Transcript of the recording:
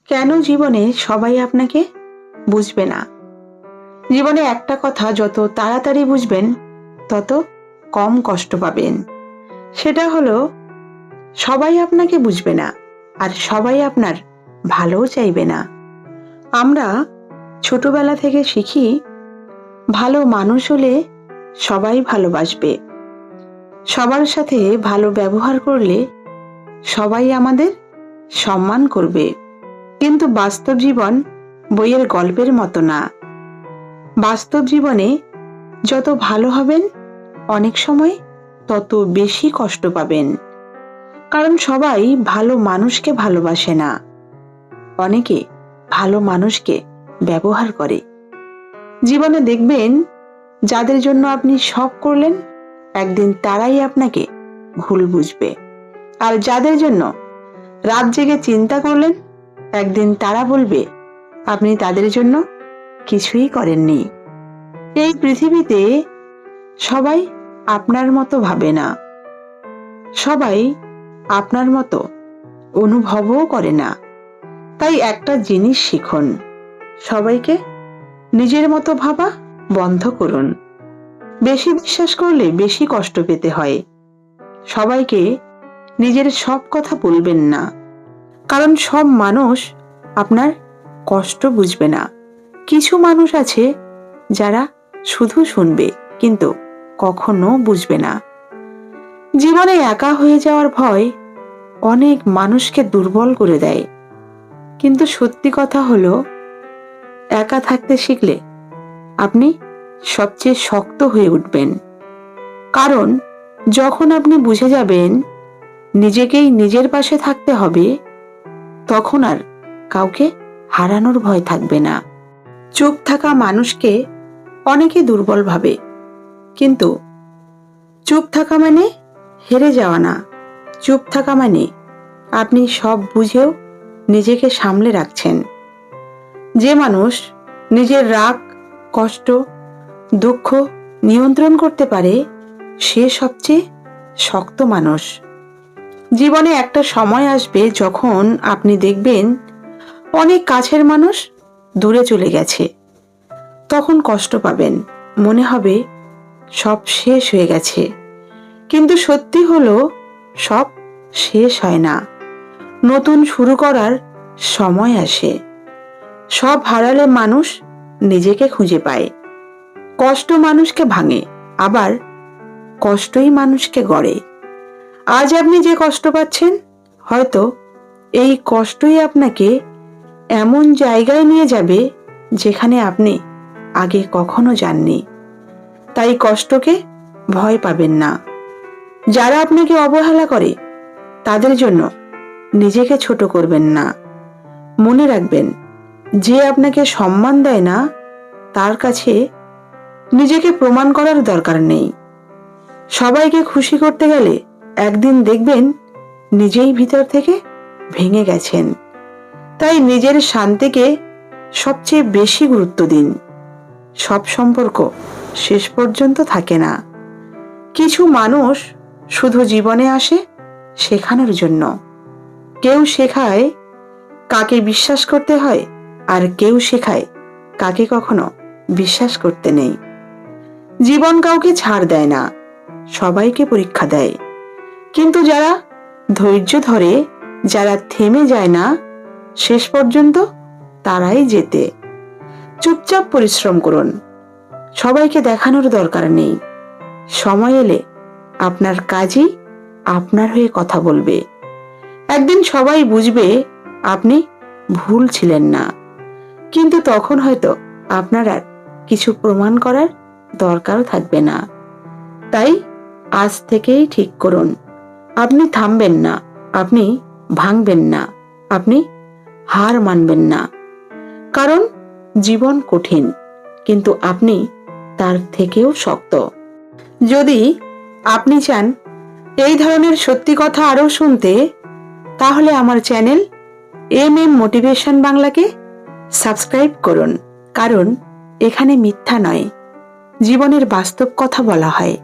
কেন জীবনে সবাই আপনাকে বুঝবে না? জীবনে একটা কথা যত তাড়াতাড়ি বুঝবেন তত কম কষ্ট পাবেন। সেটা হলো, সবাই আপনাকে বুঝবে না আর সবাই আপনার ভালোও চাইবে না। আমরা ছোটবেলা থেকে শিখি, ভালো মানুষ হলে সবাই ভালোবাসবে, সবার সাথে ভালো ব্যবহার করলে সবাই আমাদের সম্মান করবে। কিন্তু বাস্তব জীবন বইয়ের গল্পের মতো না। বাস্তব জীবনে যত ভালো হবেন অনেক সময় তত বেশি কষ্ট পাবেন। কারণ সবাই ভালো মানুষকে ভালোবাসে না, অনেকে ভালো মানুষকে ব্যবহার করে। জীবনে দেখবেন, যাদের জন্য আপনি সব করলেন একদিন তারাই আপনাকে ভুল বুঝবে, আর যাদের জন্য রাত জেগে চিন্তা করলেন একদিন তারা বলবে আপনি তাদের জন্য কিছুই করেননি। এই পৃথিবীতে সবাই আপনার মতো ভাবে না, সবাই আপনার মতো অনুভবও করে না। তাই একটা জিনিস শিখুন, সবাইকে নিজের মতো ভাবা বন্ধ করুন। বেশি বিশ্বাস করলে বেশি কষ্ট পেতে হয়। সবাইকে নিজের সব কথা বলবেন না, কারণ সব মানুষ আপনার কষ্ট বুঝবে না। কিছু মানুষ আছে যারা শুধু শুনবে কিন্তু কখনো বুঝবে না। জীবনে একা হয়ে যাওয়ার ভয় অনেক মানুষকে দুর্বল করে দেয়, কিন্তু সত্যি কথা হলো, একা থাকতে শিখলে আপনি সবচেয়ে শক্ত হয়ে উঠবেন। কারণ যখন আপনি বুঝে যাবেন নিজেকেই নিজের পাশে থাকতে হবে, তখন আর কাউকে হারানোর ভয় থাকবে না। চুপ থাকা মানুষকে অনেকে দুর্বল ভাবে, কিন্তু চুপ থাকা মানে হেরে যাওয়া না। চুপ থাকা মানে আপনি সব বুঝেও নিজেকে সামলে রাখছেন। যে মানুষ নিজের রাগ, কষ্ট, দুঃখ নিয়ন্ত্রণ করতে পারে সে সবচেয়ে শক্ত মানুষ। জীবনে একটা সময় আসবে যখন আপনি দেখবেন অনেক কাছের মানুষ দূরে চলে গেছে। তখন কষ্ট পাবেন, মনে হবে সব শেষ হয়ে গেছে। কিন্তু সত্যি হলো, সব শেষ হয় না, নতুন শুরু করার সময় আসে। সব হারালে মানুষ নিজেকে খুঁজে পায়। কষ্ট মানুষকে ভাঙে, আবার কষ্টই মানুষকে গড়ে। আজ আপনি যে কষ্ট পাচ্ছেন, হয়তো এই কষ্টই আপনাকে এমন জায়গায় নিয়ে যাবে যেখানে আপনি আগে কখনো যাননি। তাই কষ্টকে ভয় পাবেন না। যারা আপনাকে অবহেলা করে তাদের জন্য নিজেকে ছোট করবেন না। মনে রাখবেন, যে আপনাকে সম্মান দেয় না তার কাছে নিজেকে প্রমাণ করার দরকার নেই। সবাইকে খুশি করতে গেলে একদিন দেখবেন নিজেই ভিতর থেকে ভেঙে গেছেন। তাই নিজের শান্তিকে সবচেয়ে বেশি গুরুত্ব দিন। সব সম্পর্ক শেষ পর্যন্ত থাকে না। কিছু মানুষ শুধু জীবনে আসে শেখানোর জন্য। কেউ শেখায় কাকে বিশ্বাস করতে হয়, আর কেউ শেখায় কাকে কখনো বিশ্বাস করতে নেই। জীবন কাউকে ছাড় দেয় না, সবাইকে পরীক্ষা দেয়। কিন্তু যারা ধৈর্য ধরে, যারা থেমে যায় না শেষ পর্যন্ত, তারাই জেতে। চুপচাপ পরিশ্রম করুন, সবাইকে দেখানোর দরকার নেই। সময় এলে আপনার কাজই আপনার হয়ে কথা বলবে। একদিন সবাই বুঝবে আপনি ভুল ছিলেন না, কিন্তু তখন হয়তো আপনার আর কিছু প্রমাণ করার দরকারও থাকবে না। তাই আজ থেকেই ঠিক করুন, আপনি থামবেন না, আপনি ভাঙবেন না, আপনি হার মানবেন না। কারণ জীবন কঠিন, কিন্তু আপনি তার থেকেও শক্ত। যদি আপনি চান এই ধরনের সত্যি কথা আরও শুনতে, তাহলে আমার চ্যানেল MM মোটিভেশন বাংলাকে সাবস্ক্রাইব করুন। কারণ এখানে মিথ্যা নয়, জীবনের বাস্তব কথা বলা হয়।